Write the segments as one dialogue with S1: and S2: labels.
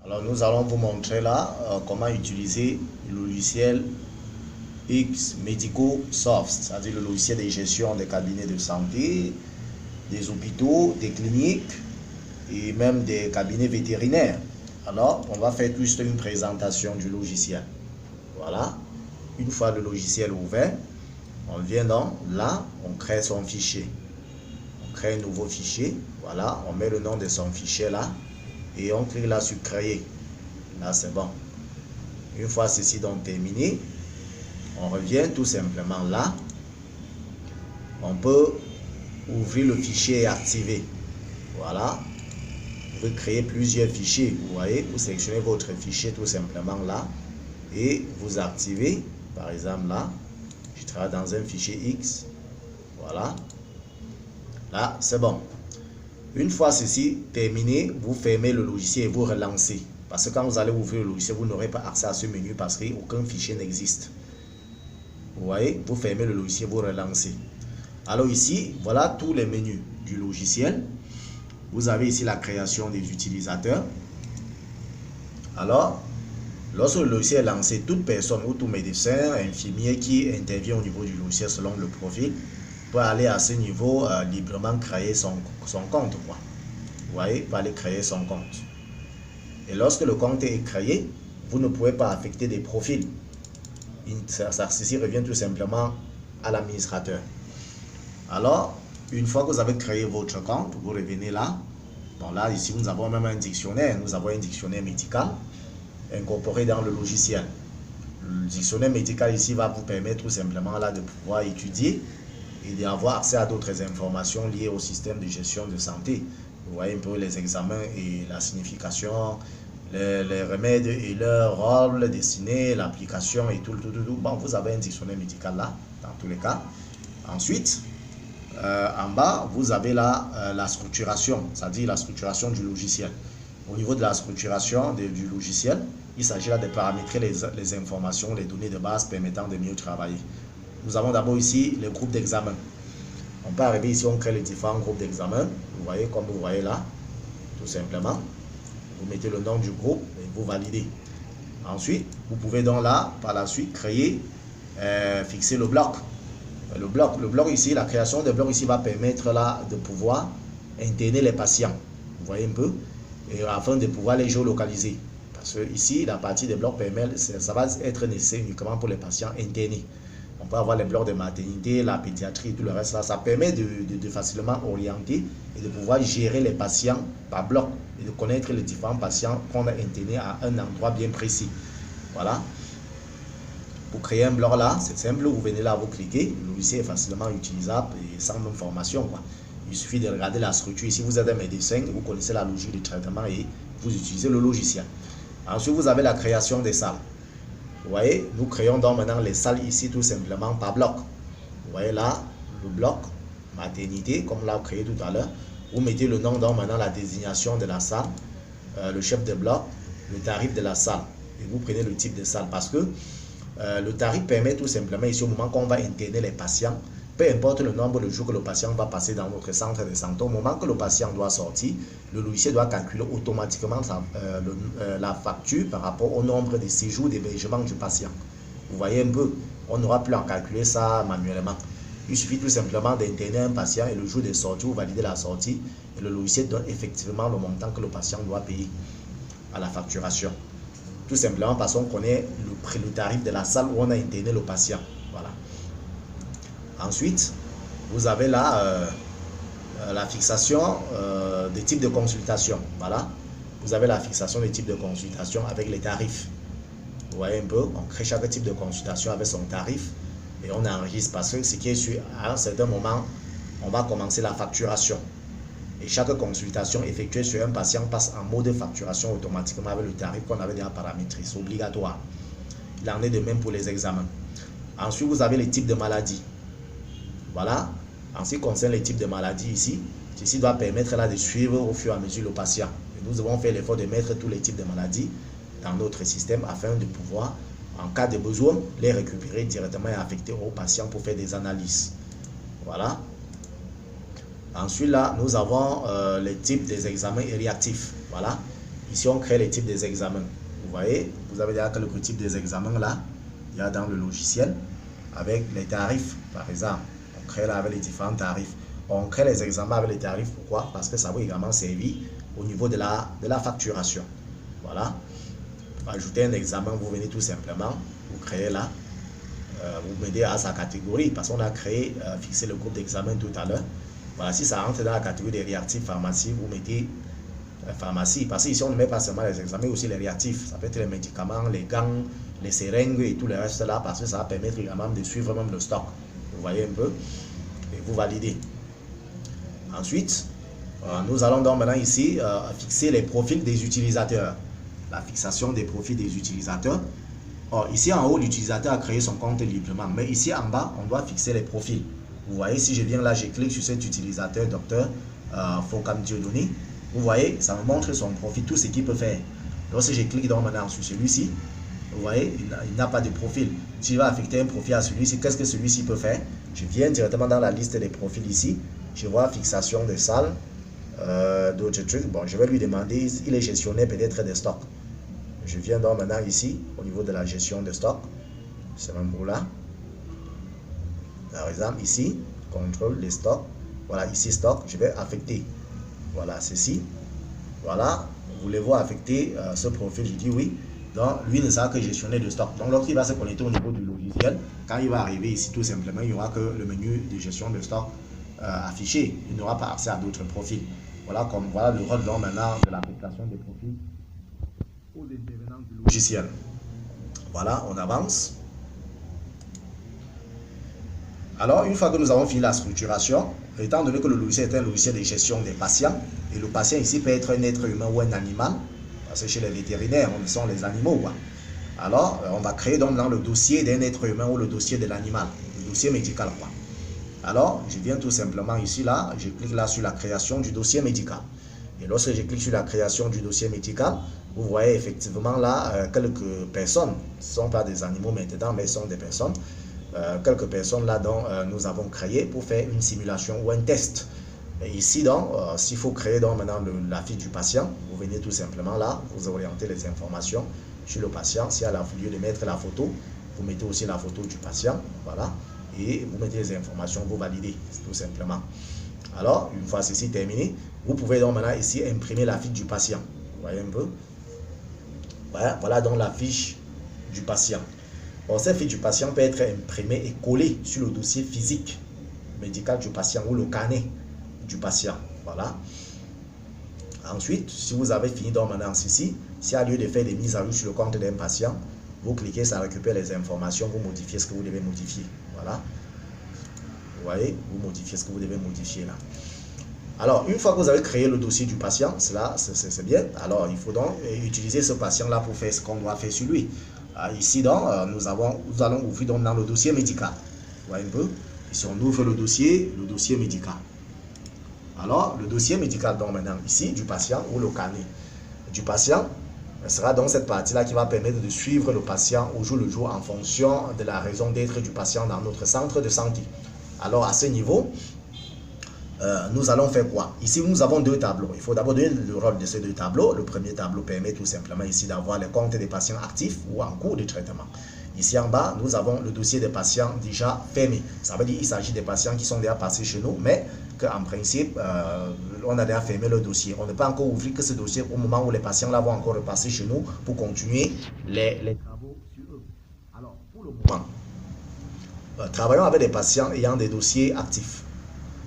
S1: Alors nous allons vous montrer là comment utiliser le logiciel X Medico Soft, c'est-à-dire le logiciel de gestion des cabinets de santé, des hôpitaux, des cliniques et même des cabinets vétérinaires. Alors on va faire juste une présentation du logiciel. Voilà, une fois le logiciel ouvert, on vient donc là, on crée son fichier. On crée un nouveau fichier, voilà, on met le nom de son fichier là et on clique là sur créer. Là c'est bon. Une fois ceci donc terminé, on revient tout simplement là. On peut ouvrir le fichier et activer. Voilà. Vous pouvez créer plusieurs fichiers. Vous voyez, vous sélectionnez votre fichier tout simplement là et vous activez. Par exemple là, je travaille dans un fichier X. Voilà. Là, c'est bon. Une fois ceci terminé, vous fermez le logiciel et vous relancez. Parce que quand vous allez ouvrir le logiciel, vous n'aurez pas accès à ce menu parce qu'aucun fichier n'existe. Vous voyez, vous fermez le logiciel, vous relancez. Alors ici, voilà tous les menus du logiciel. Vous avez ici la création des utilisateurs. Alors, lorsque le logiciel est lancé, toute personne ou tout médecin, infirmier qui intervient au niveau du logiciel selon le profil, peut aller à ce niveau librement créer son compte. Quoi. Vous voyez, peut aller créer son compte. Et lorsque le compte est créé, vous ne pouvez pas affecter des profils. Ceci revient tout simplement à l'administrateur. Alors, une fois que vous avez créé votre compte, vous revenez là. Bon là, ici, nous avons même un dictionnaire. Nous avons un dictionnaire médical incorporé dans le logiciel. Le dictionnaire médical ici va vous permettre tout simplement là de pouvoir étudier et d'avoir accès à d'autres informations liées au système de gestion de santé. Vous voyez un peu les examens et la signification, les remèdes et leur rôle destiné, l'application et tout. Bon, vous avez un dictionnaire médical là, dans tous les cas. Ensuite, en bas, vous avez là la structuration, c'est-à-dire la structuration du logiciel. Au niveau de la structuration du logiciel, il s'agit là de paramétrer les informations, les données de base permettant de mieux travailler. Nous avons d'abord ici les groupes d'examen. On peut arriver ici, on crée les différents groupes d'examen. Vous voyez, comme vous voyez là, tout simplement. Vous mettez le nom du groupe et vous validez. Ensuite, vous pouvez donc là, par la suite, créer, fixer le bloc. Le bloc ici, la création de blocs ici va permettre là de pouvoir interner les patients. Vous voyez un peu, et afin de pouvoir les géolocaliser. Parce que ici, la partie des blocs permet, ça va être nécessaire uniquement pour les patients internés. On peut avoir les blocs de maternité, la pédiatrie, tout le reste là. Ça permet de facilement orienter et de pouvoir gérer les patients par bloc et de connaître les différents patients qu'on a internés à un endroit bien précis. Voilà. Pour créer un bloc là, c'est simple, vous venez là, vous cliquez, le logiciel est facilement utilisable et sans même formation. Quoi. Il suffit de regarder la structure. Ici, vous êtes un médecin, vous connaissez la logique du traitement et vous utilisez le logiciel. Ensuite, vous avez la création des salles. Vous voyez, nous créons donc maintenant les salles ici tout simplement par bloc. Vous voyez là, le bloc maternité, comme l'a créé tout à l'heure. Vous mettez le nom, donc maintenant la désignation de la salle, le chef de bloc, le tarif de la salle. Et vous prenez le type de salle parce que le tarif permet tout simplement ici au moment qu'on va interner les patients, peu importe le nombre de jours que le patient va passer dans notre centre de santé, au moment que le patient doit sortir, le logiciel doit calculer automatiquement la facture par rapport au nombre de séjours d'hébergement du patient. Vous voyez un peu, on n'aura plus à calculer ça manuellement. Il suffit tout simplement d'interner un patient et le jour de sortie, vous validez la sortie et le logiciel donne effectivement le montant que le patient doit payer à la facturation. Tout simplement parce qu'on connaît le tarif de la salle où on a interné le patient. Voilà. Ensuite, vous avez là la fixation des types de consultation. Voilà. Vous avez la fixation des types de consultation avec les tarifs. Vous voyez un peu, on crée chaque type de consultation avec son tarif et on enregistre parce que ce qui est sûr, à un certain moment, on va commencer la facturation. Et chaque consultation effectuée sur un patient passe en mode facturation automatiquement avec le tarif qu'on avait déjà paramétré. C'est obligatoire. Il en est de même pour les examens. Ensuite, vous avez les types de maladies. Voilà. En ce qui concerne les types de maladies ici, ceci doit permettre là de suivre au fur et à mesure le patient. Et nous avons fait l'effort de mettre tous les types de maladies dans notre système afin de pouvoir, en cas de besoin, les récupérer directement et affecter au patient pour faire des analyses. Voilà. Ensuite, là, nous avons les types des examens réactifs. Voilà. Ici, on crée les types des examens. Vous voyez, vous avez déjà quelques types des examens là. Il y a dans le logiciel avec les tarifs, par exemple. On crée là avec les différents tarifs. On crée les examens avec les tarifs. Pourquoi? Parce que ça va également servir au niveau de la facturation. Voilà. Ajouter un examen, vous venez tout simplement, vous créez là, vous mettez à sa catégorie, parce qu'on a créé, fixé le groupe d'examen tout à l'heure. Voilà, si ça rentre dans la catégorie des réactifs pharmacie, vous mettez pharmacie, parce qu'ici on ne met pas seulement les examens, mais aussi les réactifs. Ça peut être les médicaments, les gants, les seringues et tout le reste là, parce que ça va permettre également de suivre même le stock. Vous voyez un peu, et vous validez. Ensuite, nous allons donc maintenant ici fixer les profils des utilisateurs. La fixation des profils des utilisateurs. Or, ici en haut, l'utilisateur a créé son compte librement. Mais ici en bas, on doit fixer les profils. Vous voyez, si je viens là, je clique sur cet utilisateur, docteur Fokam Dieudonné. Vous voyez, ça me montre son profil, tout ce qu'il peut faire. Lorsque je clique donc maintenant sur celui-ci, vous voyez, il n'a pas de profil. Si je vais affecter un profil à celui-ci, qu'est-ce que celui-ci peut faire? Je viens directement dans la liste des profils ici. Je vois fixation des salles. D'autres trucs. Bon, je vais lui demander, il est gestionnaire peut-être des stocks. Je viens donc maintenant ici, au niveau de la gestion de stock. C'est même pour là. Par exemple, ici, contrôle les stocks. Voilà, ici, stock, je vais affecter. Voilà, ceci. Voilà, voulez-vous affecter ce profil? Je dis oui. Donc, lui ne sera que gestionnaire de stock. Donc, lorsqu'il va se connecter au niveau du logiciel, quand il va arriver ici, tout simplement, il n'y aura que le menu de gestion de stock affiché. Il n'aura pas accès à d'autres profils. Voilà, voilà le rôle donc maintenant de l'application des profils aux intervenants du logiciel. Voilà, on avance. Alors, une fois que nous avons fini la structuration, étant donné que le logiciel est un logiciel de gestion des patients, et le patient ici peut être un être humain ou un animal, parce que chez les vétérinaires, on sont les animaux, quoi. Alors, on va créer donc dans le dossier d'un être humain ou le dossier de l'animal, le dossier médical, quoi. Alors, je viens tout simplement ici, là, je clique là sur la création du dossier médical. Et lorsque je clique sur la création du dossier médical, vous voyez effectivement là quelques personnes, ce ne sont pas des animaux maintenant, mais ce sont des personnes. Quelques personnes là dont nous avons créé pour faire une simulation ou un test. Et ici donc, s'il faut créer donc maintenant la fiche du patient, vous venez tout simplement là, vous orientez les informations sur le patient. Si à la lieu de mettre la photo, vous mettez aussi la photo du patient, voilà. Et vous mettez les informations, vous validez, tout simplement. Alors, une fois ceci terminé, vous pouvez donc maintenant ici imprimer la fiche du patient. Vous voyez un peu? Voilà donc la fiche du patient. Bon, cette fiche du patient peut être imprimée et collée sur le dossier physique médical du patient ou le carnet du patient. Voilà. Ensuite, si vous avez fini donc maintenant ceci, si à lieu de faire des mises à jour sur le compte d'un patient, vous cliquez, ça récupère les informations, vous modifiez ce que vous devez modifier. Voilà. Vous voyez, vous modifiez ce que vous devez modifier là. Alors, une fois que vous avez créé le dossier du patient, cela c'est bien. Alors, il faut donc utiliser ce patient-là pour faire ce qu'on doit faire sur lui. Ici, donc, nous allons ouvrir donc dans le dossier médical. Vous voyez un peu? Ici, on ouvre le dossier médical. Alors, le dossier médical, donc maintenant, ici, du patient ou le carnet du patient, sera donc cette partie-là qui va permettre de suivre le patient au jour le jour en fonction de la raison d'être du patient dans notre centre de santé. Alors, à ce niveau, nous allons faire quoi? Ici, nous avons deux tableaux. Il faut d'abord donner le rôle de ces deux tableaux. Le premier tableau permet tout simplement ici d'avoir les comptes des patients actifs ou en cours de traitement. Ici en bas, nous avons le dossier des patients déjà fermé. Ça veut dire qu'il s'agit des patients qui sont déjà passés chez nous, mais qu'en principe, on a déjà fermé le dossier. On ne peut encore ouvrir que ce dossier au moment où les patients là vont encore repasser chez nous pour continuer les travaux sur eux. Alors, pour le moment, travaillons avec des patients ayant des dossiers actifs.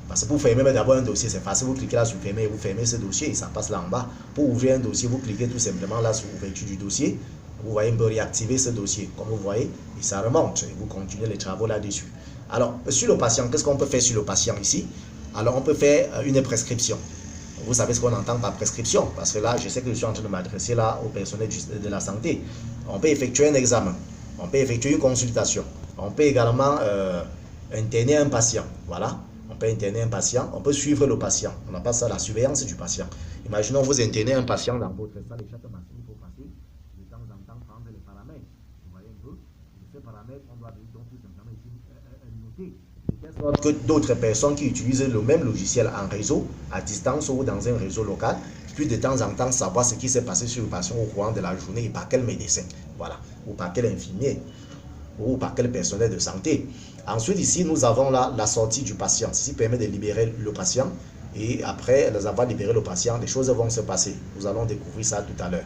S1: Parce que pour fermer d'abord un dossier, c'est facile. Vous cliquez là sur fermer et vous fermez ce dossier et ça passe là en bas. Pour ouvrir un dossier, vous cliquez tout simplement là sur ouverture du dossier. Vous voyez, on peut réactiver ce dossier. Comme vous voyez, et ça remonte et vous continuez les travaux là-dessus. Alors, sur le patient, qu'est-ce qu'on peut faire sur le patient ici? Alors, on peut faire une prescription. Vous savez ce qu'on entend par prescription? Parce que là, je sais que je suis en train de m'adresser là au personnel de la santé. On peut effectuer un examen. On peut effectuer une consultation. On peut également interner un patient. Voilà. On peut interner un patient, on peut suivre le patient. On appelle ça la surveillance du patient. Imaginons vous internez un patient dans votre salle et chaque matin il faut passer de temps en temps prendre les paramètres. Vous voyez un peu? Et ces paramètres, on doit donc tout simplement ici noter. De telle sorte que d'autres personnes qui utilisent le même logiciel en réseau, à distance ou dans un réseau local, puis de temps en temps savoir ce qui s'est passé sur le patient au courant de la journée et par quel médecin, voilà, ou par quel infirmier, ou par quel personnel de santé. Ensuite, ici, nous avons là la sortie du patient. Ceci permet de libérer le patient. Et après avoir libéré le patient, les choses vont se passer. Nous allons découvrir ça tout à l'heure.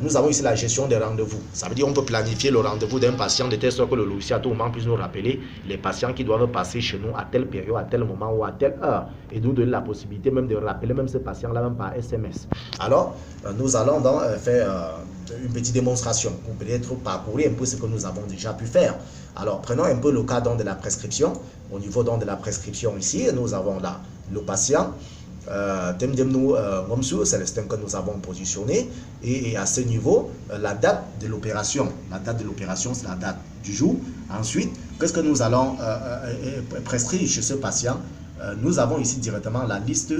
S1: Nous avons ici la gestion des rendez-vous. Ça veut dire qu'on peut planifier le rendez-vous d'un patient de telle sorte que le logiciel à tout moment puisse nous rappeler les patients qui doivent passer chez nous à telle période, à tel moment ou à telle heure. Et nous donner la possibilité même de rappeler même ce patient-là même par SMS. Alors, nous allons donc faire une petite démonstration pour peut-être parcourir un peu ce que nous avons déjà pu faire. Alors, prenons un peu le cas donc de la prescription. Au niveau donc de la prescription ici, nous avons là le patient. C'est le que nous avons positionné et à ce niveau la date de l'opération c'est la date du jour. Ensuite, qu'est-ce que nous allons prescrire chez ce patient? Nous avons ici directement la liste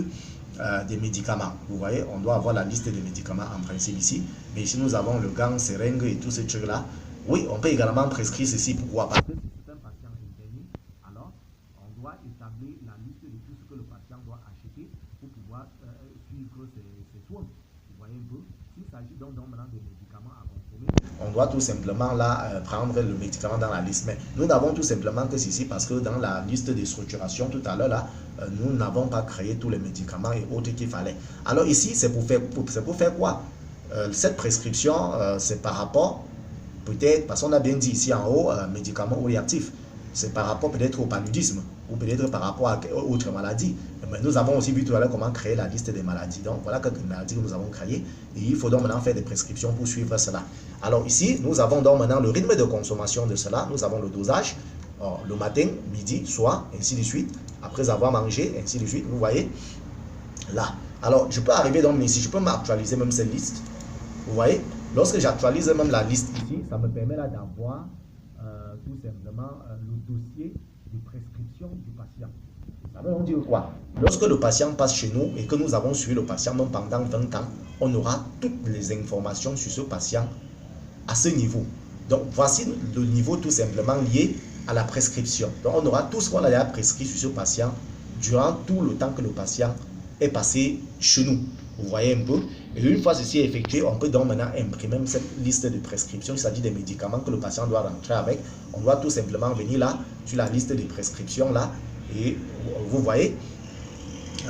S1: des médicaments. Vous voyez, on doit avoir la liste des médicaments en principe ici, mais ici nous avons le gant, seringue et tous ces trucs là. Oui, on peut également prescrire ceci. Pourquoi? Parce que c'est un patient interné, alors on doit établir la liste de tout ce que le patient doit acheter pour pouvoir suivre ses soins. Vous voyez un peu, s'il s'agit donc maintenant de médicaments à consommer, on doit tout simplement là prendre le médicament dans la liste. Mais nous n'avons tout simplement que ceci parce que dans la liste de structuration tout à l'heure là, nous n'avons pas créé tous les médicaments et autres qu'il fallait. Alors ici, c'est pour faire quoi? Cette prescription, c'est par rapport, peut-être, parce qu'on a bien dit ici en haut, médicaments réactifs. C'est par rapport peut-être au paludisme ou peut-être par rapport à autres maladies. Mais nous avons aussi vu tout à l'heure comment créer la liste des maladies. Donc voilà quelques maladies que nous avons créées et il faut donc maintenant faire des prescriptions pour suivre cela. Alors ici, nous avons donc maintenant le rythme de consommation de cela. Nous avons le dosage, le matin, midi, soir, ainsi de suite. Après avoir mangé, ainsi de suite. Vous voyez là. Alors je peux arriver donc ici, je peux m'actualiser même cette liste. Vous voyez, lorsque j'actualise même la liste ici, ça me permet là d'avoir tout simplement le dossier de prescription du patient. Ça veut dire quoi? Lorsque le patient passe chez nous et que nous avons suivi le patient même pendant 20 ans, on aura toutes les informations sur ce patient à ce niveau. Donc voici le niveau tout simplement lié à la prescription. Donc on aura tout ce qu'on a déjà prescrit sur ce patient durant tout le temps que le patient est passé chez nous. Vous voyez un peu? Et une fois ceci est effectué, on peut donc maintenant imprimer même cette liste de prescriptions. Il s'agit des médicaments que le patient doit rentrer avec. On doit tout simplement venir là, sur la liste de prescriptions là. Et vous voyez,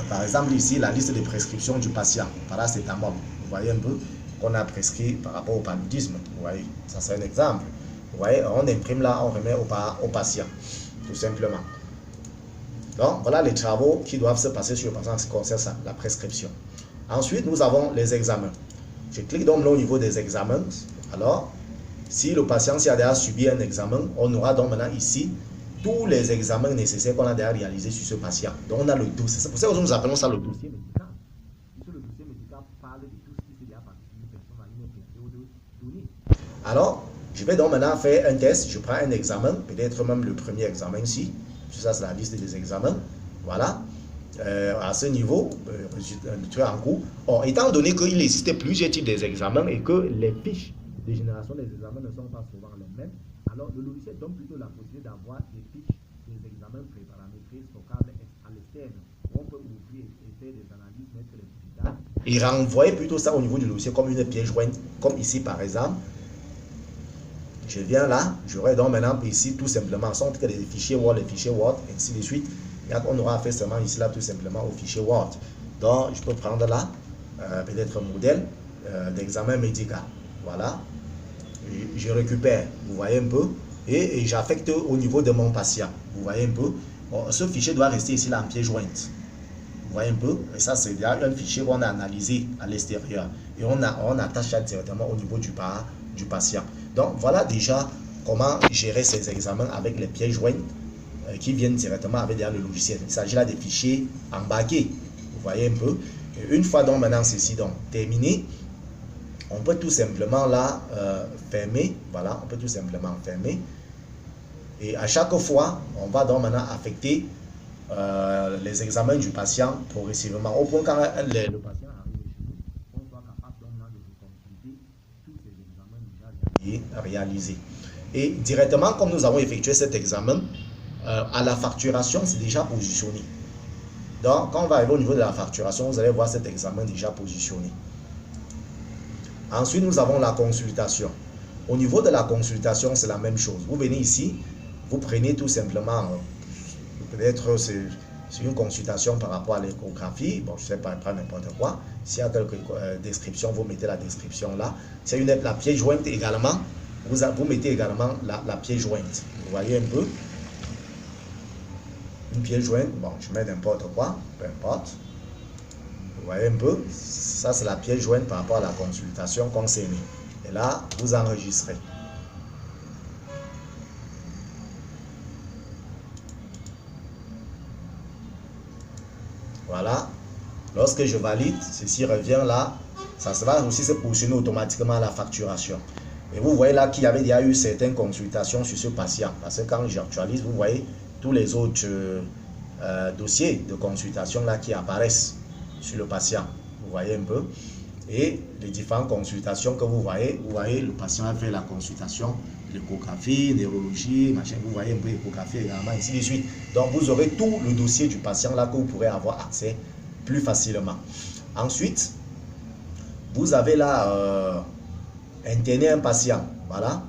S1: par exemple ici, la liste de prescriptions du patient, paracétamol. Vous voyez un peu qu'on a prescrit par rapport au paludisme. Vous voyez, ça c'est un exemple. Vous voyez, on imprime là, on remet au patient, tout simplement. Donc, voilà les travaux qui doivent se passer sur le patient en ce qui concerne ça, la prescription. Ensuite, nous avons les examens. Je clique donc là au niveau des examens. Alors, si le patient a déjà subi un examen, on aura donc maintenant ici tous les examens nécessaires qu'on a déjà réalisés sur ce patient. Donc, on a le dossier. C'est pour ça que nous appelons ça le dossier médical. Puisque le dossier médical parle de tout ce qui s'est déjà passé sur une personne à une période donnée. Alors, je vais donc maintenant faire un test. Je prends un examen, peut-être même le premier examen ici. Ça, c'est la liste des examens. Voilà. À ce niveau, tu es en cours. Or, étant donné qu'il existait plusieurs types d'examens et que les fiches de génération des examens ne sont pas souvent les mêmes, alors le logiciel donne plutôt la possibilité d'avoir des fiches des examens préparamétrés stockables à l'externe. On peut ouvrir et faire des analyses, mettre les résultats et renvoyer plutôt ça au niveau du logiciel comme une pièce jointe, comme ici par exemple. Je viens là, j'aurai donc maintenant ici tout simplement, en sorte que les fichiers Word, ainsi de suite. On aura fait seulement ici là tout simplement au fichier Word. Donc je peux prendre là peut-être un modèle d'examen médical. Voilà. Et je récupère, vous voyez un peu, et j'affecte au niveau de mon patient. Vous voyez un peu. Bon, ce fichier doit rester ici là en pièce jointe. Vous voyez un peu. Et ça c'est déjà un fichier qu'on a analysé à l'extérieur. Et on attache ça directement au niveau du patient. Donc voilà déjà comment gérer ces examens avec les pièces jointes qui viennent directement avec le logiciel. Il s'agit là des fichiers embarqués. Vous voyez un peu. Et une fois donc maintenant ceci donc terminé, on peut tout simplement là fermer. Voilà, on peut tout simplement fermer. Et à chaque fois, on va donc maintenant affecter les examens du patient progressivement. Au point quand le patient arrive chez nous, on soit capable donc maintenant de reconstituer tous ces examens déjà réalisés. Et directement, comme nous avons effectué cet examen, à la facturation, c'est déjà positionné. Donc, quand on va arriver au niveau de la facturation, vous allez voir cet examen déjà positionné. Ensuite, nous avons la consultation. Au niveau de la consultation, c'est la même chose. Vous venez ici, vous prenez tout simplement, peut-être c'est une consultation par rapport à l'échographie. Bon, je ne sais pas n'importe quoi. S'il y a quelques descriptions, vous mettez la description là. C'est la pièce jointe également. Vous mettez également la pièce jointe. Vous voyez un peu. Une pièce jointe, bon, je mets n'importe quoi, peu importe. Vous voyez un peu, ça c'est la pièce jointe par rapport à la consultation concernée. Et là, vous enregistrez. Voilà. Lorsque je valide, ceci revient là. Ça va aussi se positionner automatiquement à la facturation. Et vous voyez là qu'il y avait déjà eu certaines consultations sur ce patient. Parce que quand j'actualise, vous voyez tous les autres dossiers de consultation là qui apparaissent sur le patient. Vous voyez un peu. Et les différentes consultations que vous voyez le patient a fait la consultation, l'échographie, neurologie, machin, vous voyez un peu l'échographie également, ainsi de suite. Donc vous aurez tout le dossier du patient là que vous pourrez avoir accès plus facilement. Ensuite, vous avez là interner un patient. Voilà.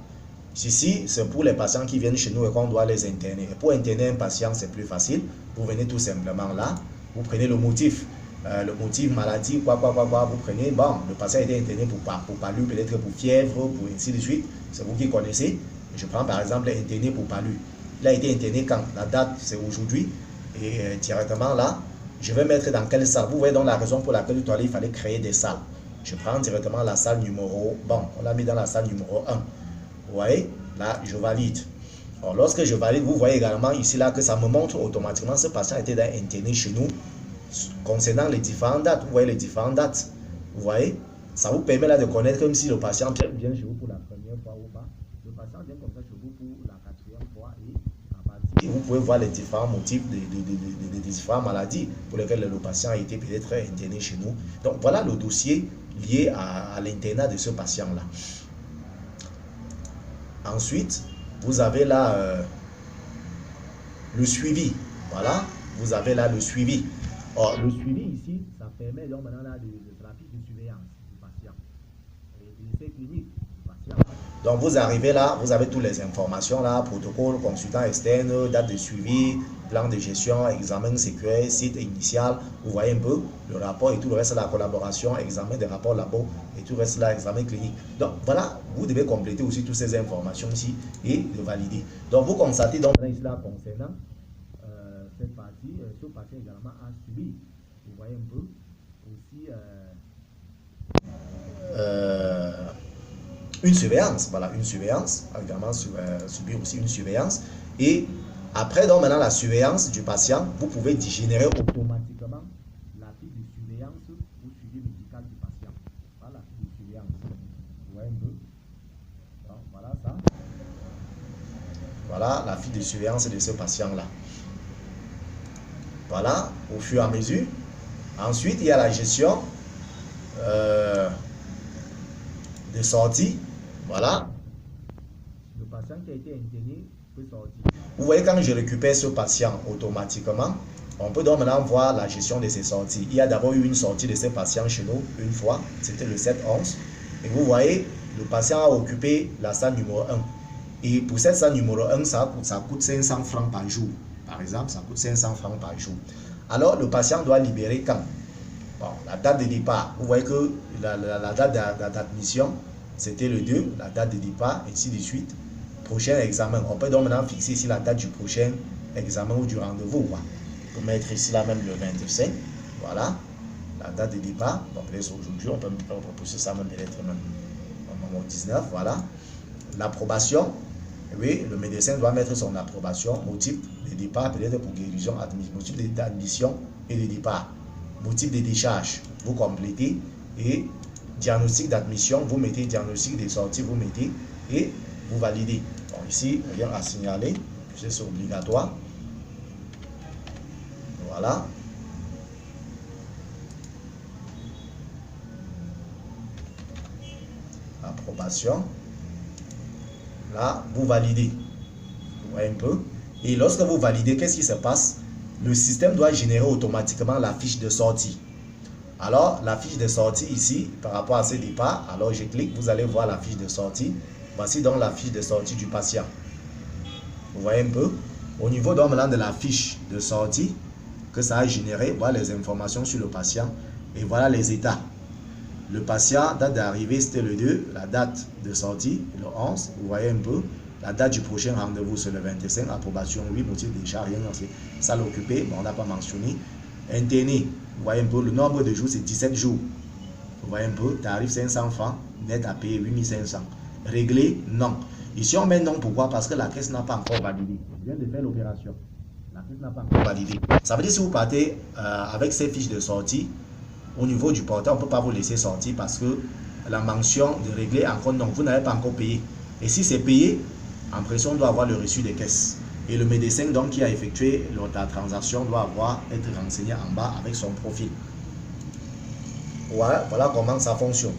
S1: Ceci, c'est pour les patients qui viennent chez nous et qu'on doit les interner. Et pour interner un patient, c'est plus facile. Vous venez tout simplement là, vous prenez le motif maladie, quoi, vous prenez, bon, le patient a été interné pour palu, peut-être pour fièvre, pour ainsi de suite, c'est vous qui connaissez. Je prends par exemple interné pour palu. Il a été interné quand? La date, c'est aujourd'hui, et directement là, je vais mettre dans quelle salle. Vous voyez donc la raison pour laquelle il fallait créer des salles. Je prends directement la salle numéro, bon, on l'a mis dans la salle numéro 1. Vous voyez, là, je valide. Alors, lorsque je valide, vous voyez également ici là que ça me montre automatiquement ce patient a été interné chez nous. Concernant les différentes dates, vous voyez les différentes dates, vous voyez, ça vous permet là de connaître comme si le patient vient chez vous pour la première fois ou pas. Le patient vient comme ça chez vous pour la quatrième fois et à partir, vous pouvez voir les différents motifs des différentes maladies pour lesquelles le patient a été peut-être interné chez nous. Donc voilà le dossier lié à l'internat de ce patient-là. Ensuite, vous avez là le suivi. Voilà, vous avez là le suivi. Or, le suivi ici, ça permet donc maintenant là, de la fiche de surveillance du patient. Et clinique du patient. Donc vous arrivez là, vous avez toutes les informations là, protocole, consultant externe, date de suivi, plan de gestion, examen CQR, site initial, vous voyez un peu le rapport et tout le reste de la collaboration, examen des rapports labo et tout le reste là, examen clinique. Donc voilà, vous devez compléter aussi toutes ces informations ici et de valider. Donc vous constatez donc ici là concernant cette partie, ce patient également a subi, vous voyez un peu, aussi une surveillance, voilà, une surveillance, également subir aussi une surveillance. Et après, donc maintenant la surveillance du patient, vous pouvez générer automatiquement la fiche de surveillance ou suivi médical du patient. Voilà la fiche de surveillance, vous voyez un peu. Donc, voilà ça. Voilà la fiche de surveillance de ce patient-là. Voilà, au fur et à mesure. Ensuite, il y a la gestion de sortie. Voilà. Le patient qui a été interné peut sortir. Vous voyez, quand je récupère ce patient automatiquement, on peut donc maintenant voir la gestion de ses sorties. Il y a d'abord eu une sortie de ces patients chez nous, une fois, c'était le 7-11. Et vous voyez, le patient a occupé la salle numéro 1. Et pour cette salle numéro 1, ça coûte 500 francs par jour. Par exemple, ça coûte 500 francs par jour. Alors, le patient doit libérer quand? Bon, la date de départ, vous voyez que la date d'admission, c'était le 2, la date de départ, ainsi de suite. Prochain examen, on peut donc maintenant fixer ici la date du prochain examen ou du rendez-vous. On peut mettre ici là même le 25, voilà, la date de départ. Donc, aujourd'hui, on peut proposer ça même peut-être même au 19, voilà. L'approbation, oui, le médecin doit mettre son approbation, motif de départ, peut-être pour guérison, motif d'admission et de départ. Motif de décharge, vous complétez, et diagnostic d'admission, vous mettez diagnostic de sortie, vous mettez et vous validez. Bon, ici, rien à signaler, c'est obligatoire. Voilà. Approbation. Là, vous validez. Vous voyez un peu. Et lorsque vous validez, qu'est-ce qui se passe? le système doit générer automatiquement la fiche de sortie. Alors, la fiche de sortie ici, par rapport à ce départ, alors je clique, vous allez voir la fiche de sortie. Voici donc la fiche de sortie du patient. Vous voyez un peu? Au niveau donc maintenant de la fiche de sortie que ça a généré, voilà les informations sur le patient et voilà les états. Le patient, date d'arrivée, c'était le 2, la date de sortie, le 11, vous voyez un peu. La date du prochain rendez-vous, c'est le 25, approbation, oui, motif déjà, rien, ça l'occupé, bon, on n'a pas mentionné. Interné, vous voyez un peu, le nombre de jours, c'est 17 jours. Vous voyez un peu, tarif 500 francs, net à payer 8500. Réglé, non. Ici, on met non, pourquoi? Parce que la caisse n'a pas encore validé. Je viens de faire l'opération. La caisse n'a pas encore validé. Ça veut dire que si vous partez avec ces fiches de sortie, au niveau du portail, on ne peut pas vous laisser sortir parce que la mention de régler encore non, vous n'avez pas encore payé. Et si c'est payé, en pression, on doit avoir le reçu des caisses. Et le médecin donc, qui a effectué la transaction doit être renseigné en bas avec son profil. Voilà comment ça fonctionne.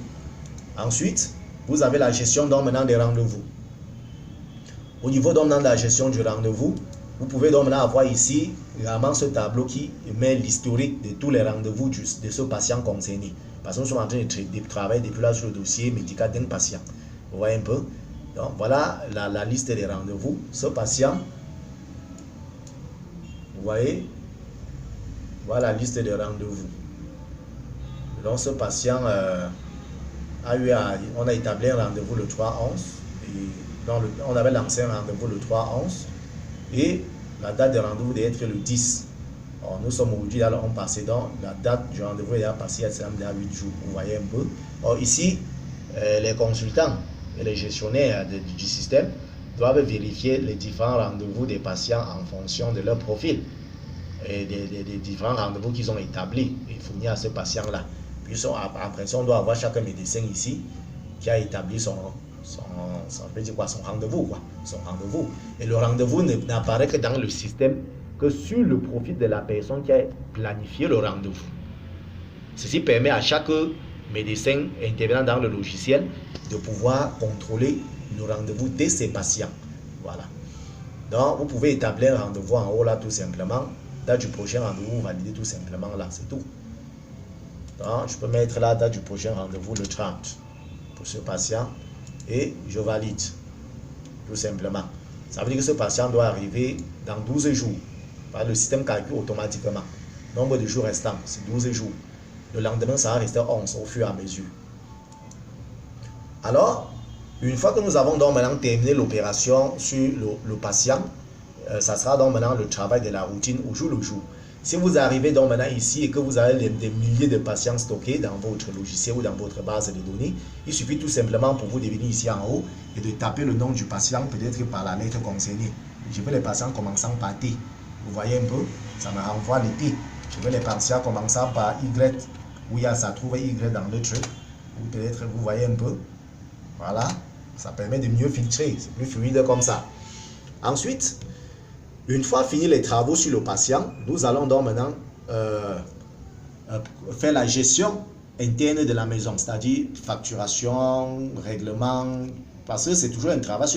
S1: Ensuite, vous avez la gestion donc maintenant des rendez-vous. Au niveau donc maintenant de la gestion du rendez-vous, vous pouvez donc maintenant avoir ici vraiment ce tableau qui met l'historique de tous les rendez-vous de ce patient concerné. Parce que nous sommes en train de travailler depuis là sur le dossier médical d'un patient. Vous voyez un peu? Donc voilà la liste des rendez-vous. Ce patient, vous voyez, voilà la liste des rendez-vous. Donc ce patient on a établi un rendez-vous le 3-11. On avait lancé un rendez-vous le 3-11. Et la date de rendez-vous devait être le 10. Alors, nous sommes aujourd'hui, alors on passait dans la date du rendez-vous est passée à 8 jours. Vous voyez un peu. Or, ici, les consultants et les gestionnaires du système doivent vérifier les différents rendez-vous des patients en fonction de leur profil et des différents rendez-vous qu'ils ont établis et fournis à ce patient-là. Puis après, on doit avoir chaque médecin ici qui a établi son rendez-vous. Son rendez-vous. Et le rendez-vous n'apparaît que dans le système que sur le profil de la personne qui a planifié le rendez-vous. Ceci permet à chaque médecin intervenant dans le logiciel de pouvoir contrôler le rendez-vous de ses patients. Voilà. Donc, vous pouvez établir un rendez-vous en haut là tout simplement. Date du prochain rendez-vous, vous validez tout simplement là, c'est tout. Donc, je peux mettre la date du prochain rendez-vous le 30 pour ce patient et je valide tout simplement. Ça veut dire que ce patient doit arriver dans 12 jours. Le système calcule automatiquement. Nombre de jours restants, c'est 12 jours. Le lendemain, ça va rester 11 au fur et à mesure. Alors, une fois que nous avons donc maintenant terminé l'opération sur le patient, ça sera donc maintenant le travail de la routine au jour le jour. Si vous arrivez donc maintenant ici et que vous avez des milliers de patients stockés dans votre logiciel ou dans votre base de données, il suffit tout simplement pour vous de venir ici en haut et de taper le nom du patient, peut-être par la lettre concernée. Je veux les patients commençant par T. Vous voyez un peu, ça me renvoie les T. Je veux les patients commençant par Y, où ça trouve Y dans le truc. Ou peut-être vous voyez un peu. Voilà, ça permet de mieux filtrer, c'est plus fluide comme ça. Ensuite, une fois fini les travaux sur le patient, nous allons donc maintenant faire la gestion interne de la maison, c'est-à-dire facturation, règlement, parce que c'est toujours un travail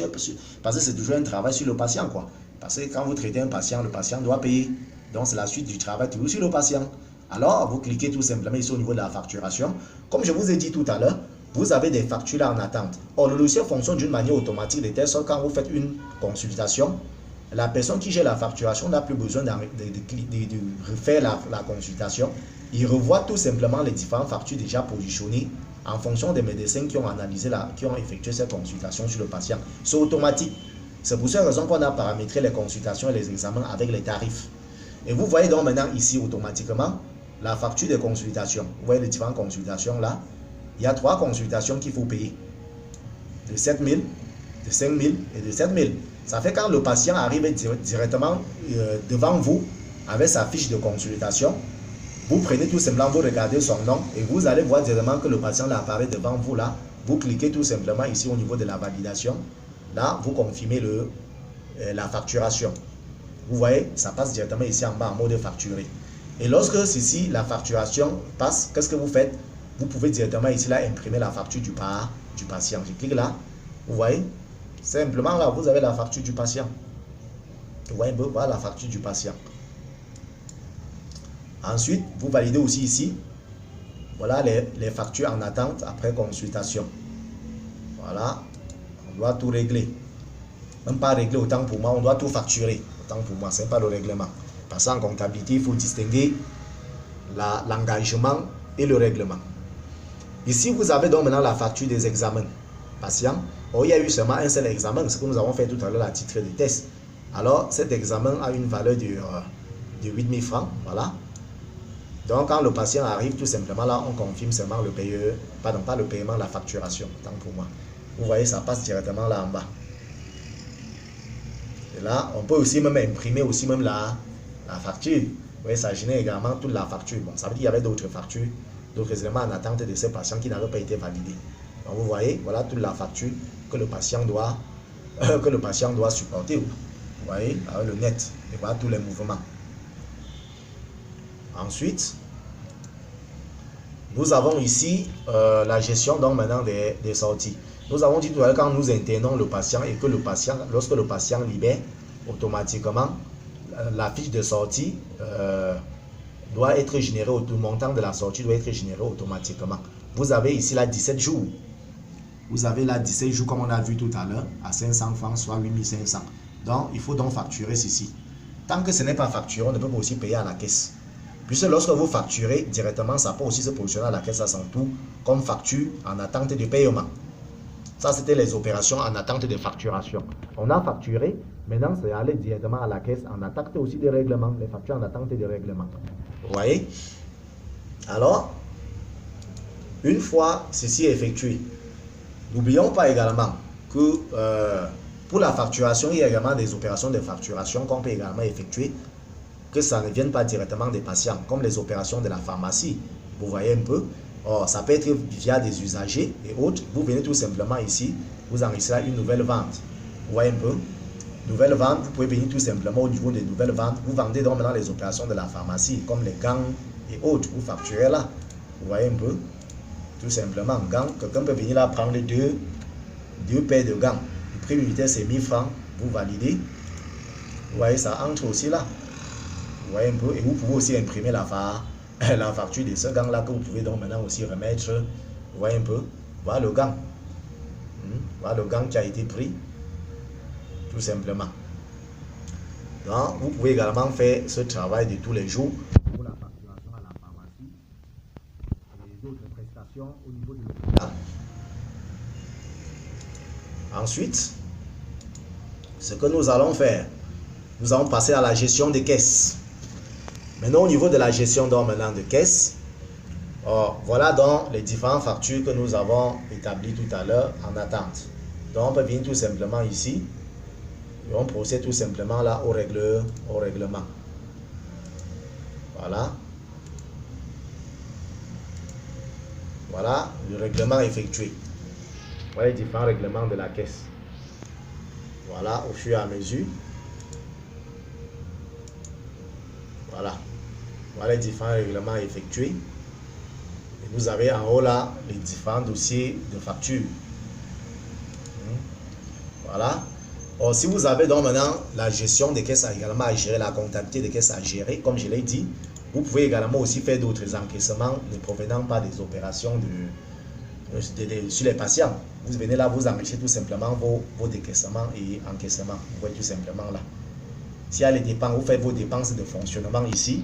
S1: sur le patient, quoi. Parce que quand vous traitez un patient, le patient doit payer. Donc c'est la suite du travail toujours sur le patient. Alors vous cliquez tout simplement ici au niveau de la facturation. Comme je vous ai dit tout à l'heure, vous avez des factures là en attente. Or, le logiciel fonctionne d'une manière automatique, de telle sorte que quand vous faites une consultation, la personne qui gère la facturation n'a plus besoin de refaire la consultation. Il revoit tout simplement les différentes factures déjà positionnées en fonction des médecins qui ont analysé, qui ont effectué cette consultation sur le patient. C'est automatique. C'est pour cette raison qu'on a paramétré les consultations et les examens avec les tarifs. Et vous voyez donc maintenant ici automatiquement la facture de consultation. Vous voyez les différentes consultations là. Il y a 3 consultations qu'il faut payer. De 7 000, de 5 000 et de 7 000. Ça fait quand le patient arrive directement devant vous avec sa fiche de consultation, vous prenez tout simplement, vous regardez son nom et vous allez voir directement que le patient apparaît devant vous là. Vous cliquez tout simplement ici au niveau de la validation. Là, vous confirmez la facturation. Vous voyez, ça passe directement ici en bas en mode facturé. Et lorsque ceci, la facturation passe, qu'est-ce que vous faites? Vous pouvez directement ici là imprimer la facture du patient. Je clique là, vous voyez, simplement là, vous avez la facture du patient. Vous voyez, voilà la facture du patient. Ensuite, vous validez aussi ici. Voilà les factures en attente après consultation. Voilà, on doit tout régler. Même pas régler autant pour moi, on doit tout facturer. Autant pour moi, ce n'est pas le règlement. Parce qu'en comptabilité, il faut distinguer l'engagement et le règlement. Ici, vous avez donc maintenant la facture des examens patients. Oh, il y a eu seulement un seul examen, ce que nous avons fait tout à l'heure à titre de test. Alors, cet examen a une valeur de 8 000 francs. Voilà. Donc, quand le patient arrive, tout simplement, là, on confirme seulement le payeur, pardon, pas le paiement, la facturation, tant pour moi. Vous voyez, ça passe directement là en bas. Et là, on peut aussi même imprimer aussi même la facture. Vous voyez, ça génère également toute la facture. Bon, ça veut dire qu'il y avait d'autres factures, d'autres éléments en attente de ces patients qui n'avaient pas été validés. Donc, vous voyez, voilà toute la facture que le patient doit, supporter. Vous voyez, avec le net. Et voilà tous les mouvements. Ensuite, nous avons ici la gestion donc maintenant des sorties. Nous avons dit tout à l'heure, quand nous internons le patient et que le patient, lorsque le patient libère, automatiquement, la fiche de sortie doit être générée, le montant de la sortie doit être généré automatiquement. Vous avez ici là 17 jours. Vous avez là 17 jours comme on a vu tout à l'heure, à 500 francs, soit 8500. Donc, il faut donc facturer ceci. Tant que ce n'est pas facturé, on ne peut pas aussi payer à la caisse. Puisque lorsque vous facturez directement, ça peut aussi se positionner à la caisse à son tour comme facture en attente de paiement. Ça, c'était les opérations en attente de facturation. On a facturé, maintenant, c'est aller directement à la caisse en attente aussi de règlement, les factures en attente de règlement. Vous voyez? Alors, une fois ceci effectué, n'oublions pas également que pour la facturation, il y a également des opérations de facturation qu'on peut également effectuer, que ça ne vienne pas directement des patients, comme les opérations de la pharmacie. Vous voyez un peu? Or, ça peut être via des usagers et autres. Vous venez tout simplement ici, vous enregistrez une nouvelle vente. Vous voyez un peu? Nouvelle vente, vous pouvez venir tout simplement au niveau des nouvelles ventes. Vous vendez donc maintenant les opérations de la pharmacie, comme les gants et autres. Vous facturez là. Vous voyez un peu? Tout simplement, gants. Quelqu'un peut venir là prendre deux paires de gants. Le prix unitaire, c'est 1000 francs. Vous validez. Vous voyez, ça entre aussi là. Vous voyez un peu? Et vous pouvez aussi imprimer la facture de ce gant là que vous pouvez donc maintenant aussi remettre. Vous voyez un peu? Voilà le gant. Voilà le gant qui a été pris. Tout simplement. Donc, vous pouvez également faire ce travail de tous les jours pour la facturation à la pharmacie et les autres prestations au niveau de l'hôpital. Ensuite, ce que nous allons faire, nous allons passer à la gestion des caisses. Maintenant, au niveau de la gestion de caisse, voilà donc les différentes factures que nous avons établies tout à l'heure en attente. Donc, on peut venir tout simplement ici et on procède tout simplement là au règlement. Voilà. Voilà le règlement effectué. Voilà les différents règlements de la caisse. Voilà, au fur et à mesure. Voilà. Voilà les différents règlements effectués. Et vous avez en haut là les différents dossiers de facture. Voilà. Or, si vous avez donc maintenant la gestion des caisses également à gérer, la comptabilité des caisses à gérer, comme je l'ai dit, vous pouvez également aussi faire d'autres encaissements ne provenant pas des opérations sur les patients. Vous venez là, vous enrichissez tout simplement vos décaissements et encaissements. Vous voyez tout simplement là. S'il y a les dépenses, vous faites vos dépenses de fonctionnement ici.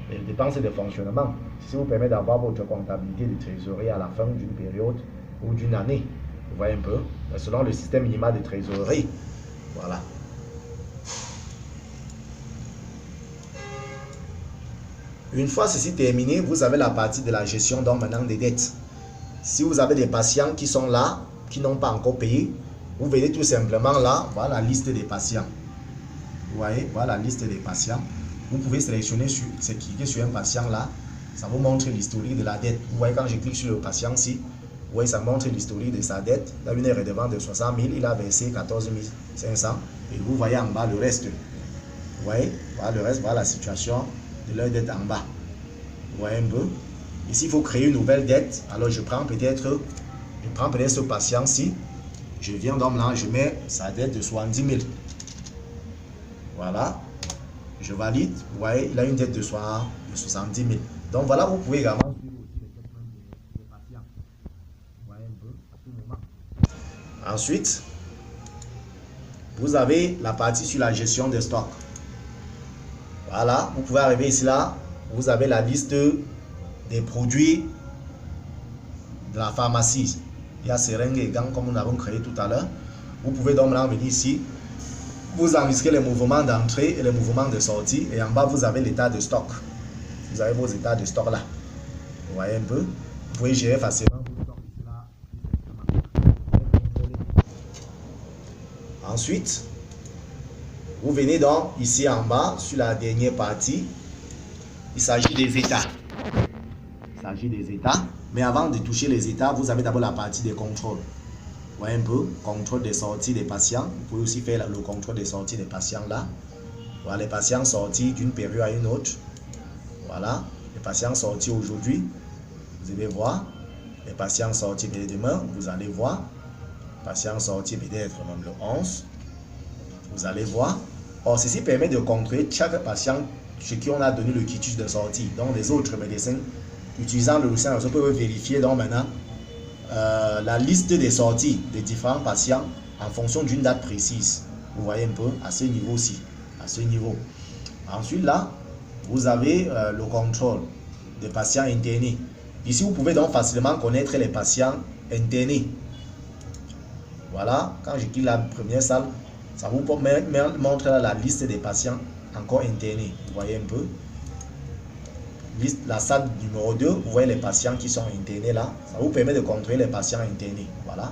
S1: Les dépenses de fonctionnement, si vous permet d'avoir votre comptabilité de trésorerie à la fin d'une période ou d'une année. Vous voyez un peu, selon le système minimal de trésorerie. Voilà. Une fois ceci terminé, vous avez la partie de la gestion donc maintenant des dettes. Si vous avez des patients qui sont là, qui n'ont pas encore payé, vous venez tout simplement là, voilà la liste des patients. Vous voyez, voilà la liste des patients. Vous pouvez sélectionner, cliquer sur un patient là, ça vous montre l'historique de la dette. Vous voyez quand je clique sur le patient ici, vous voyez ça montre l'historique de sa dette. Il a une redevance de 60 000, il a versé 14 500 et vous voyez en bas le reste. Vous voyez, voilà le reste, voilà la situation de leur dette en bas. Vous voyez un peu. Ici, il faut créer une nouvelle dette. Alors, je prends peut-être ce patient-ci. Je viens donc là, je mets sa dette de 70 000. Voilà. Je valide. Vous voyez, il a une dette de 70 000. Donc voilà, vous pouvez également suivre aussi les traitements des patients. Vous voyez un peu à tout moment. Ensuite, vous avez la partie sur la gestion des stocks. Voilà, vous pouvez arriver ici là. Vous avez la liste des produits de la pharmacie. Il y a seringues et gants comme nous l'avons créé tout à l'heure. Vous pouvez donc maintenant venir ici. Vous enregistrez les mouvements d'entrée et les mouvements de sortie. Et en bas, vous avez l'état de stock. Vous avez vos états de stock là. Vous voyez un peu. Vous pouvez gérer facilement vos stocks ici là. Ensuite, vous venez donc ici en bas sur la dernière partie. Il s'agit des états. Il s'agit des états. Mais avant de toucher les états, vous avez d'abord la partie des contrôles. Vous voyez un peu, contrôle des sorties des patients. Vous pouvez aussi faire le contrôle des sorties des patients là. Voilà, les patients sortis d'une période à une autre. Voilà, les patients sortis aujourd'hui. Vous allez voir. Les patients sortis demain, vous allez voir. Patients sortis peut-être même le 11. Vous allez voir. Or, ceci permet de contrôler chaque patient chez qui on a donné le quitus de sortie. Donc, les autres médecins, utilisant le logiciel, peuvent vérifier donc maintenant la liste des sorties des différents patients en fonction d'une date précise. Vous voyez un peu à ce niveau-ci, à ce niveau. Ensuite, là, vous avez le contrôle des patients internés. Ici, vous pouvez donc facilement connaître les patients internés. Voilà, quand je clique la première salle, ça vous montre la liste des patients encore internés. Vous voyez un peu. La salle numéro 2, vous voyez les patients qui sont internés là. Ça vous permet de contrôler les patients internés. Voilà.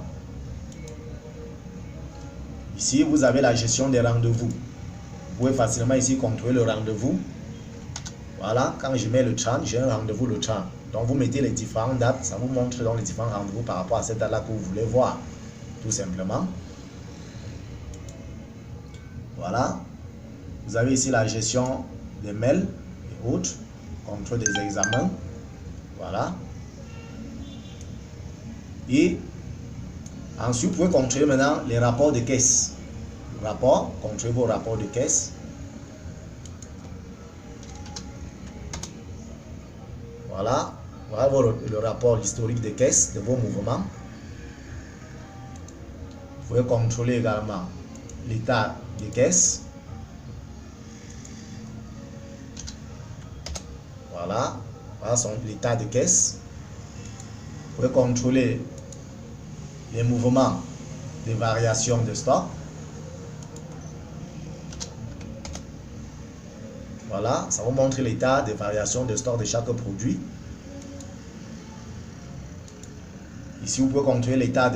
S1: Ici, vous avez la gestion des rendez-vous. Vous pouvez facilement ici contrôler le rendez-vous. Voilà, quand je mets le 30, j'ai un rendez-vous le 30. Donc, vous mettez les différentes dates. Ça vous montre donc les différents rendez-vous par rapport à cette date-là que vous voulez voir. Tout simplement. Voilà. Vous avez ici la gestion des mails et autres. Contrôle des examens. Voilà. Et ensuite, vous pouvez contrôler maintenant les rapports de caisse. Rapport, contrôlez vos rapports de caisse. Voilà. Voilà le rapport, l'historique de caisse de vos mouvements. Vous pouvez contrôler également l'état des caisses. Voilà. Voilà l'état de caisse. Vous pouvez contrôler les mouvements de variation de stock. Voilà, ça vous montre l'état de variation de stock de chaque produit. Ici, vous pouvez contrôler l'état de